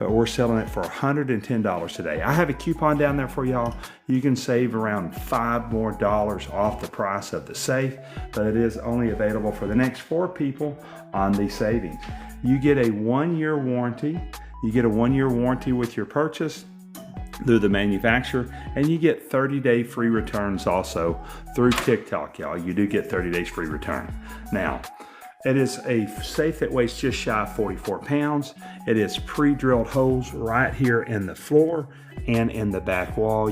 but we're selling it for $110 today. I have a coupon down there for y'all. You can save around $5 more off the price of the safe, but it is only available for the next 4 people on these savings. You get a 1-year warranty. You get a 1-year warranty with your purchase through the manufacturer, and you get 30-day free returns also through TikTok, y'all. You do get 30 days free return. Now, it is a safe that weighs just shy of 44 pounds. It is pre-drilled holes right here in the floor and in the back wall.